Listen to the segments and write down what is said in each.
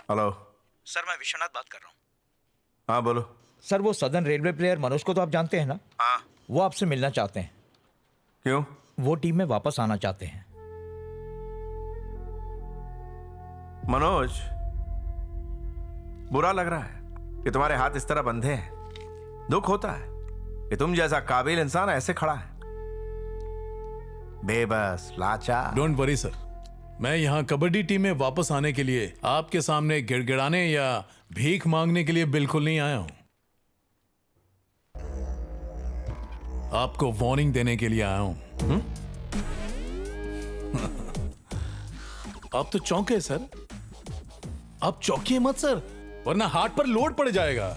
Hello. Sir मैं विश्वनाथ बात कर रहा हूँ। हाँ बोलो। सर वो सदर्न रेलवे प्लेयर मनोज को तो आप जानते हैं ना? हाँ। वो आपसे मिलना चाहते हैं। क्यों? वो टीम में वापस आना चाहते हैं। मनोज, बुरा लग रहा है कि तुम्हारे हाथ इस तरह बंधे हैं। दुख होता है कि तुम जैसा काबिल इंसान ऐसे खड़ा है, बेबस, लाचार। डोंट वरी सर, मैं यहाँ कबड्डी टीम में वापस आने के लिए आपके सामने गिड़गिड़ाने या भीख मांगने के लिए बिल्कुल नहीं आया हूं। आपको वार्निंग देने के लिए आया हूं। आप तो चौंके सर। आप चौंकिए मत सर, वरना हार्ट पर लोड पड़ जाएगा।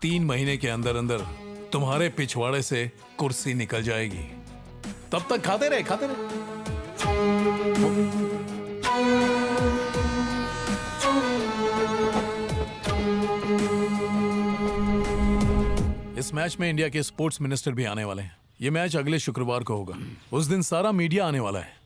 3 महीने के अंदर अंदर तुम्हारे पिछवाड़े से कुर्सी निकल जाएगी। तब तक खाते रहे खाते रहे। इस मैच में इंडिया के स्पोर्ट्स मिनिस्टर भी आने वाले हैं। यह मैच अगले शुक्रवार को होगा। उस दिन सारा मीडिया आने वाला है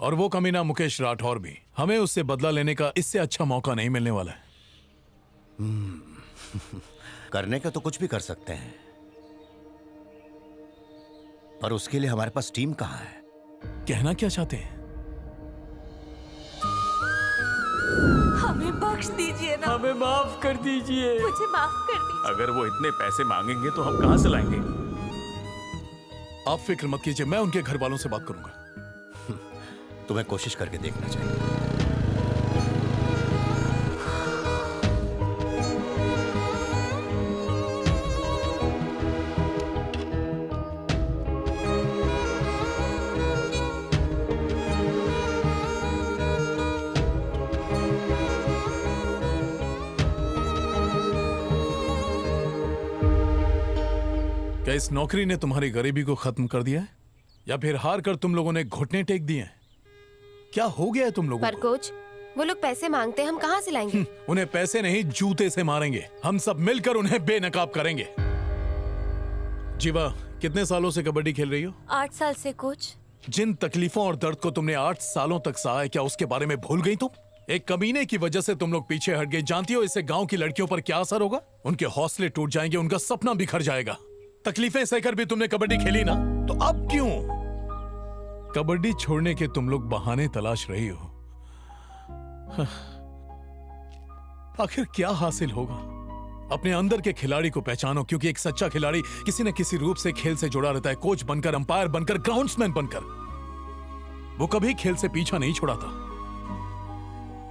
और वो कमीना मुकेश राठौर भी। हमें उससे बदला लेने का इससे अच्छा मौका नहीं मिलने वाला है। करने का तो कुछ भी कर सकते हैं, पर उसके लिए हमारे पास टीम कहां है? कहना क्या चाहते हैं? हमें बख्श दीजिए ना, हमें माफ कर दीजिए। मुझे माफ कर दीजिए। अगर वो इतने पैसे मांगेंगे तो हम कहां से लाएंगे? आप फिक्र मत कीजिए, मैं उनके घर वालों से बात करूंगा। तुम्हें कोशिश करके देखना चाहिए। क्या इस नौकरी ने तुम्हारी गरीबी को खत्म कर दिया है, या फिर हार कर तुम लोगों ने घुटने टेक दिए हैं? क्या हो गया है तुम लोगों पर कोच, वो लोग पैसे मांगते हैं, हम कहाँ से लाएंगे? उन्हें पैसे नहीं, जूते से मारेंगे। हम सब मिलकर उन्हें बेनकाब करेंगे। जीवा, कितने सालों से कबड्डी खेल रही हो? 8 साल से कोच। जिन तकलीफों और दर्द को तुमने 8 सालों तक सहा है, क्या उसके बारे में भूल गई तुम? एक कमीने की वजह से तुम लोग पीछे हट गए। जानती हो इससे गांव की लड़कियों पर क्या असर होगा? उनके हौसले टूट जाएंगे, उनका सपना बिखर जाएगा। तकलीफें सहकर भी तुमने कबड्डी खेली ना, तो अब क्यों कबड्डी छोड़ने के तुम लोग बहाने तलाश रही हो? आखिर क्या हासिल होगा? अपने अंदर के खिलाड़ी को पहचानो, क्योंकि एक सच्चा खिलाड़ी किसी न किसी रूप से खेल से जुड़ा रहता है। कोच बनकर, अंपायर बनकर, ग्राउंड्समैन बनकर। वो कभी खेल से पीछा नहीं छुड़ाता।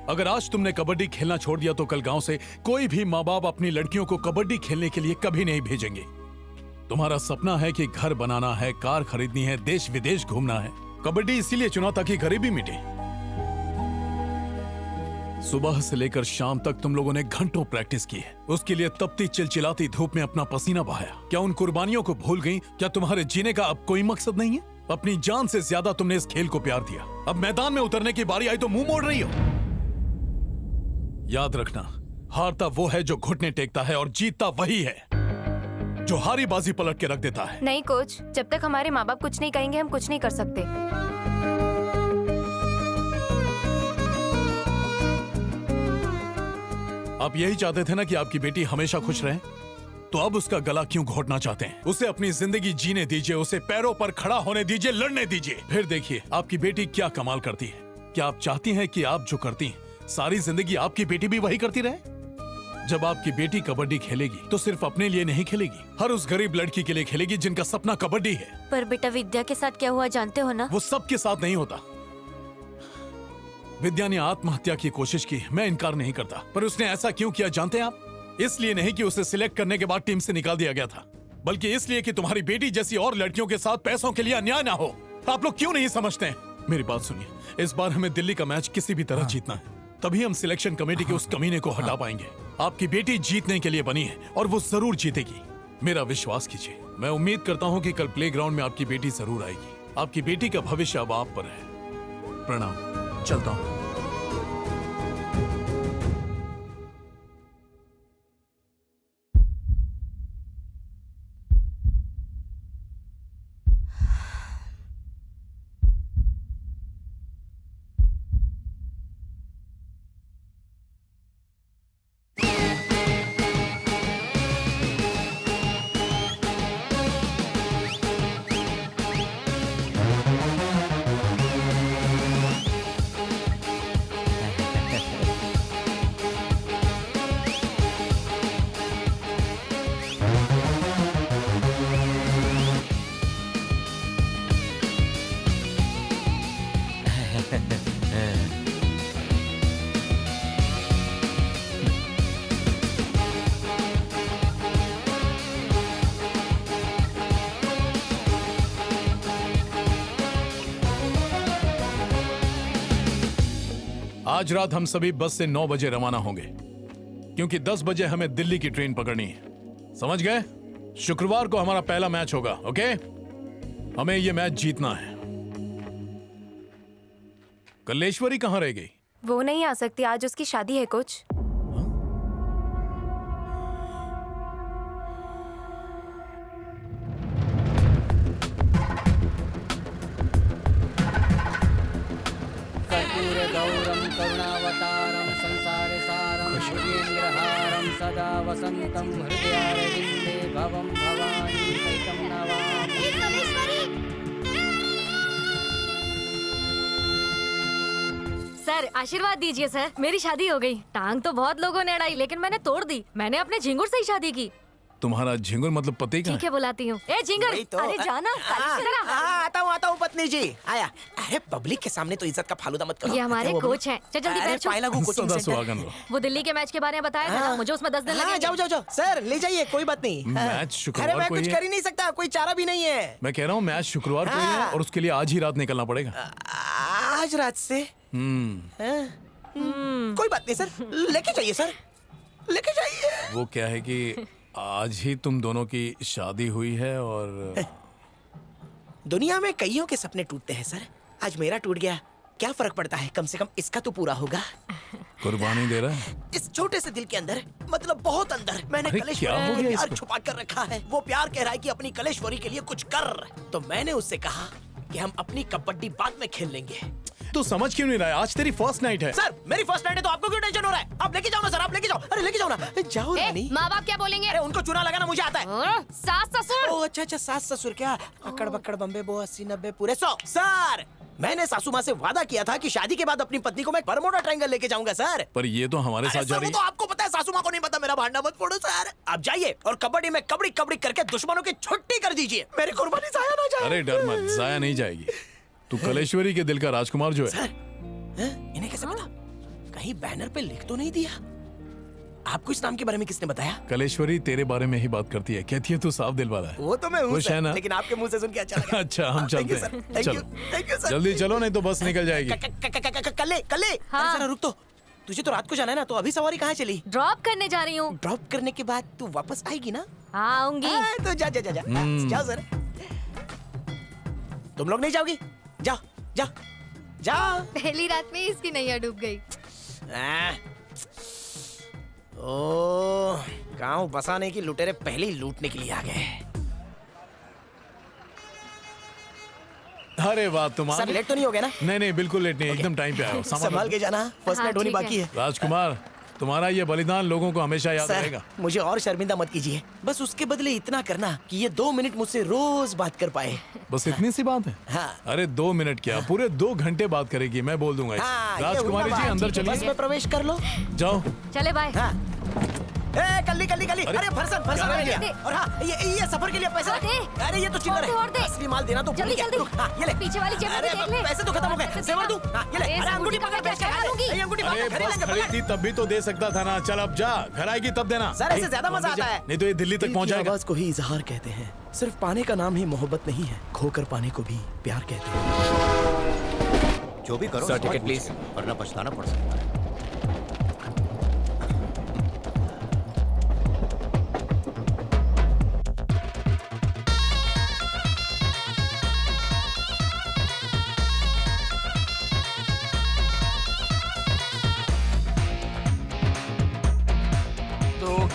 अगर आज तुमने कबड्डी खेलना छोड़ दिया तो कल गांव से कोई भी माँ बाप अपनी लड़कियों को कबड्डी खेलने के लिए कभी नहीं भेजेंगे। तुम्हारा सपना है कि घर बनाना है, कार खरीदनी है, देश विदेश घूमना है। कबड्डी इसीलिए चुना ताकि गरीबी मिटे। सुबह से लेकर शाम तक तुम लोगों ने घंटों प्रैक्टिस की है। उसके लिए तपती चिलचिलाती धूप में अपना पसीना बहाया। क्या उन कुर्बानियों को भूल गई? क्या तुम्हारे जीने का अब कोई मकसद नहीं है? अपनी जान से ज्यादा तुमने इस खेल को प्यार दिया। अब मैदान में उतरने की बारी आई तो मुंह मोड़ रही हो। याद रखना, हारता वो है जो घुटने टेकता है और जीतता वही है जो हारी बाजी पलट के रख देता है। नहीं कोच, जब तक हमारे माँ बाप कुछ नहीं कहेंगे हम कुछ नहीं कर सकते। आप यही चाहते थे ना कि आपकी बेटी हमेशा खुश रहे, तो अब उसका गला क्यों घोटना चाहते हैं? उसे अपनी जिंदगी जीने दीजिए, उसे पैरों पर खड़ा होने दीजिए, लड़ने दीजिए। फिर देखिए आपकी बेटी क्या कमाल करती है। क्या आप चाहती हैं कि आप जो करती हैं सारी जिंदगी आपकी बेटी भी वही करती रहे? जब आपकी बेटी कबड्डी खेलेगी तो सिर्फ अपने लिए नहीं खेलेगी, हर उस गरीब लड़की के लिए खेलेगी जिनका सपना कबड्डी है। पर बेटा विद्या के साथ क्या हुआ जानते हो ना? वो सबके साथ नहीं होता। विद्या ने आत्महत्या की कोशिश की, मैं इनकार नहीं करता, पर उसने ऐसा क्यों किया जानते हैं आप? इसलिए नहीं कि उसे सिलेक्ट करने के बाद टीम से निकाल दिया गया था, बल्कि इसलिए कि तुम्हारी बेटी जैसी और लड़कियों के साथ पैसों के लिए अन्याय ना हो। आप लोग क्यों नहीं समझते हैं? मेरी बात सुनिए, इस बार हमें दिल्ली का मैच किसी भी तरह जीतना है, तभी हम सिलेक्शन कमेटी के उस कमीने को हटा पाएंगे। आपकी बेटी जीतने के लिए बनी है और वो जरूर जीतेगी। मेरा विश्वास कीजिए। मैं उम्मीद करता हूँ कि कल प्लेग्राउंड में आपकी बेटी जरूर आएगी। आपकी बेटी का भविष्य अब आप पर है। प्रणाम, चलता हूँ। आज रात हम सभी बस से 9 बजे रवाना होंगे, क्योंकि 10 बजे हमें दिल्ली की ट्रेन पकड़नी है। समझ गए? शुक्रवार को हमारा पहला मैच होगा। ओके, हमें ये मैच जीतना है। कलेश्वरी कहाँ रह गई? वो नहीं आ सकती, आज उसकी शादी है कोच। कर्पूरगौरं करुणावतारं संसारे सारं भुजेन्द्रहारं सदा वसन्तं हृदयारविन्दे भवं भवानी सहितं नमामि। सर आशीर्वाद दीजिए सर, मेरी शादी हो गई। टांग तो बहुत लोगों ने अड़ाई, लेकिन मैंने तोड़ दी। मैंने अपने झिंगुर से ही शादी की। तुम्हारा झिंगुर मतलब पति का ठीक है, बुलाती हूँ। ए झिंगर, अरे जाना। आता हूँ पत्नी जी, आया। अरे पब्लिक के सामने तो इज्जत का फालूदा मत करो। ये हमारे कोच हैं। चल जल्दी बैठ जाओ। सदा सुहागन रहो। वो दिल्ली के मैच के बारे में बताया था ना, मुझे उसमें 10 दिन लगे। जाओ जाओ जाओ सर, ले जाइए, कोई बात नहीं। मैच शुक्रवार अरे मैं को ही कुछ है। कर ही नहीं सकता, कोई चारा भी नहीं है। मैं कह रहा हूँ मैच शुक्रवार को ही है और उसके लिए आज ही रात निकलना पड़ेगा। आज रात से कोई बात नहीं सर, लेके जाइए सर, लेके जाइए। वो क्या है कि आज ही तुम दोनों की शादी हुई है और दुनिया में कईयों के सपने टूटते हैं सर, आज मेरा टूट गया, क्या फर्क पड़ता है? कम से कम इसका तो पूरा होगा। कुर्बानी दे रहा है। इस छोटे से दिल के अंदर, मतलब बहुत अंदर, मैंने अरे कलेश्वरी क्या हो के गया प्यार इसको? छुपा कर रखा है। वो प्यार कह रहा है कि अपनी कलेश्वरी के लिए कुछ कर। तो मैंने उससे कहा कि हम अपनी कबड्डी बाद में खेल लेंगे। तू समझ क्यों नहीं रहा है? आज तेरी फर्स्ट नाइट है। सर मेरी फर्स्ट नाइट है तो आपको क्यों टेंशन हो रहा है? आप लेके जाओ ना सर, आप लेके जाओ। अरे लेके जाओ ना, जाओ रानी। माँ बाप क्या बोलेंगे? अरे उनको चूना लगाना मुझे आता है। सास ससुर। ओ अच्छा अच्छा, सास ससुर क्या? अकड़ बक्कड़ बम्बे बो 80 90 पूरे 100। सर मैंने सासू माँ से वादा किया था कि शादी के बाद अपनी पत्नी को मैं बरमोडा ट्रायंगल लेके जाऊंगा सर। पर ये तो हमारे साथ अरे जा सर, रही वो तो आपको पता है, सासू माँ को नहीं पता। मेरा भांडा मत फोड़ो सर। आप जाइए और कबड्डी में कबड्डी कबड्डी करके दुश्मनों की छुट्टी कर दीजिए। मेरी कुर्बानी जाया ना जाए। अरे डर मत, जाया नहीं जाएगी। तू कलेश्वरी के दिल का राजकुमार जो है। सर इन्हें कैसे पता? कहीं बैनर पे लिख तो नहीं दिया? आपको इस नाम के बारे में किसने बताया? कलेश्वरी तेरे बारे में ही बात करती है, कहती है तू साफ दिल वाला है। वो तो मैं हूँ खुश है ना? लेकिन आपके मुंह से सुन के अच्छा लगा। अच्छा हम चलते हैं। चलो थैंक यू सर। जल्दी चलो नहीं तो बस निकल जाएगी। कल्ले कल्ले, अरे जरा रुक तो। तुझे तो रात को जाना है ना, तो अभी सवारी कहाँ चली? ड्रॉप करने जा रही हूँ। ड्रॉप करने के बाद तू वापस आएगी ना? हाँ आऊंगी। तो जा जा जा जा जाओ सर। तुम लोग नहीं जाओगी? जाओ जाओ जाओ। पहली रात में इसकी नैया डूब गई। ओ गांव बसाने की लुटेरे पहले ही लूटने के लिए आ गए। अरे वाह सर तुम्हारे। लेट तो नहीं हो गया ना? नहीं नहीं बिल्कुल लेट नहीं, एकदम टाइम पे आया हो। संभाल के जाना, फर्स्ट हाँ, नाइट होनी ठीक है। बाकी है। राजकुमार, तुम्हारा ये बलिदान लोगों को हमेशा याद सर रहेगा। मुझे और शर्मिंदा मत कीजिए, बस उसके बदले इतना करना कि ये 2 मिनट मुझसे रोज बात कर पाए। बस इतनी सी बात है। हाँ। अरे 2 मिनट क्या, पूरे 2 घंटे बात करेगी, मैं बोल दूंगा इसे। हाँ, ये राजकुमारी हुई ना जी बात। अंदर बस चलिए। में प्रवेश कर लो। जाओ। चले बाय। हाँ। ए कल्ली कल्ली कल्ली, अरे फरसन फरसन क्या आ हो गया। गया? और हाँ ये सफर के लिए पैसे और दे। अरे ये तो चिल्लर है, और दे। असली माल देना तो भूल जल्दी, गया। जल्दी। रुक, हाँ, ये ले। पीछे वाली जेब में अरे भी देख ले। पैसे तो खत्म हो गए, पैसे सेवर दूं? हाँ, ये ले। ए, अरे अंगूठी अंगूठी पकड़ पकड़ के के अरे, लूंगी। ये अंगूठी अरे पकड़, खरीद बस लेंगे, खड़ी पकड़। थी तब भी तो दे सकता था ना। चल अब जा, घर आएगी तब देना। सर ऐसे ज्यादा मजा आता है। नहीं तो ये दिल्ली तक पहुंच जाएगा। आवाज को ही इजहार कहते हैं। सिर्फ पाने का नाम ही मोहब्बत नहीं है, खोकर पाने को भी प्यार कहते हैं। जो भी करो Sir, ticket, please. वरना पछताना पड़ सकता है।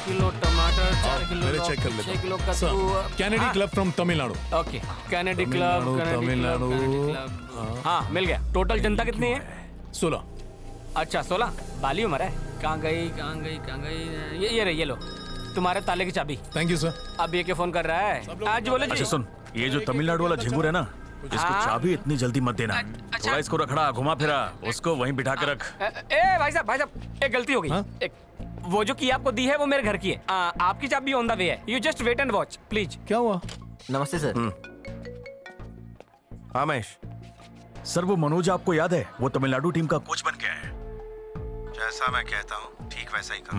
किलो टमाटर, 4 किलो मेरे चेक कर लौकी, लेता 6 किलो हूँ। कद्दू। Sir, Kennedy club from Tamil Nadu. Okay, Kennedy club, Tamil Nadu, हाँ मिल गया। टोटल जनता कितनी है? 16। अच्छा 16। बाली उम्र है। कहाँ गई कहाँ गई कहाँ गई? ये रही, ये लो तुम्हारे ताले की चाबी। Thank you sir. अब ये क्या फोन कर रहा है? आज बोले जी। अच्छा सुन, ये जो तमिलनाडु वाला झिंगुर है ना, इसको हाँ। चाबी इतनी जल्दी मत देना। अच्छा। थोड़ा इसको रखड़ा, घुमा फिरा, उसको वहीं बिठा के रख। ए भाई साहब, एक गलती हो गई। हाँ? एक वो जो की आपको दी है वो मेरे घर की है। आपकी चाबी ऑन द वे है। You just wait and watch please. क्या हुआ? नमस्ते सर। हाँ महेश, सर वो मनोज आपको याद है? वो तमिलनाडु टीम का कोच बन गया है। जैसा मैं कहता हूँ ठीक वैसा ही करो।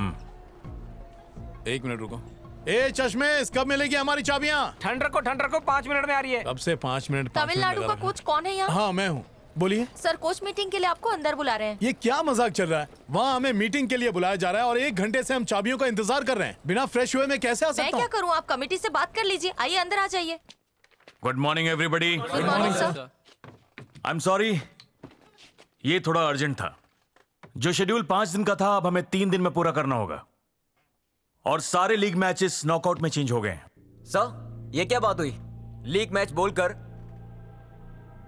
1 मिनट रुको। ए चश्मेश, कब मिलेगी हमारी चाबियां? ठंड रखो 5 मिनट में आ रही है। अब से 5 मिनट 5 मिनट तमिलनाडु लगा का रखना। कोच कौन है यहाँ? हाँ मैं हूँ। बोलिए। सर कोच मीटिंग के लिए आपको अंदर बुला रहे हैं। ये क्या मजाक चल रहा है? वहाँ हमें मीटिंग के लिए बुलाया जा रहा है और 1 घंटे से हम चाबियों का इंतजार कर रहे हैं। बिना फ्रेश हुए मैं कैसे आ मैं सकता क्या हूँ? करूँ? आप कमेटी से बात कर लीजिए। आइए अंदर आ जाइए। Good morning everybody. Good morning sir. I am sorry, ये थोड़ा अर्जेंट था। जो शेड्यूल 5 दिन का था अब हमें 3 दिन में पूरा करना होगा और सारे लीग मैचेस नॉकआउट में चेंज हो गए हैं। सर ये क्या बात हुई? लीग मैच बोलकर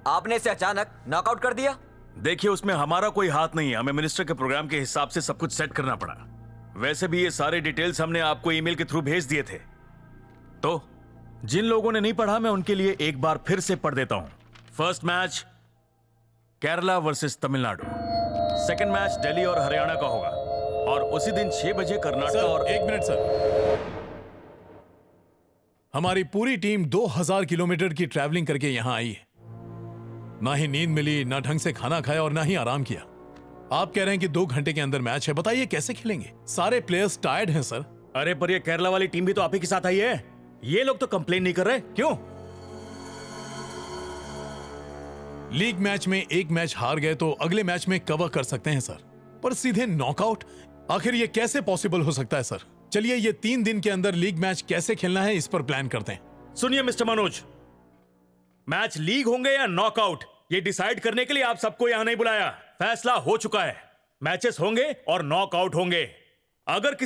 आपने इसे अचानक नॉकआउट कर दिया? देखिए, उसमें हमारा कोई हाथ नहीं है। हमें मिनिस्टर के प्रोग्राम के हिसाब से सब कुछ सेट करना पड़ा। वैसे भी ये सारे डिटेल्स हमने आपको ईमेल के थ्रू भेज दिए थे, तो जिन लोगों ने नहीं पढ़ा मैं उनके लिए एक बार फिर से पढ़ देता हूं। First match Kerala versus Tamil Nadu, second match Delhi और हरियाणा का होगा और उसी दिन 6 बजे कर्नाटक और 1 मिनट सर। हमारी पूरी टीम 2000 किलोमीटर की ट्रैवलिंग करके यहां आई है। ना ही नींद मिली, ना ढंग से खाना खाया और ना ही आराम किया। आप कह रहे हैं कि 2 घंटे के अंदर मैच है। बताइए कैसे खेलेंगे? सारे प्लेयर्स टायर्ड हैं सर। अरे पर ये केरला वाली टीम भी तो आप ही के साथ आई है। ये लोग तो कंप्लेन नहीं कर रहे, क्यों? लीग मैच में एक मैच हार गए तो अगले मैच में कवर कर सकते हैं सर, पर सीधे नॉकआउट? आखिर ये कैसे पॉसिबल हो सकता है सर? चलिए ये 3 दिन के अंदर लीग मैच कैसे खेलना है इस पर प्लान करते हैं। सुनिए मिस्टर मनोज, मैच लीग होंगे या नॉकआउट ये डिसाइड करने के लिए आप सबको यहां नहीं बुलाया। फैसला हो चुका है, मैचेस होंगे और नॉकआउट होंगे। अगर किसी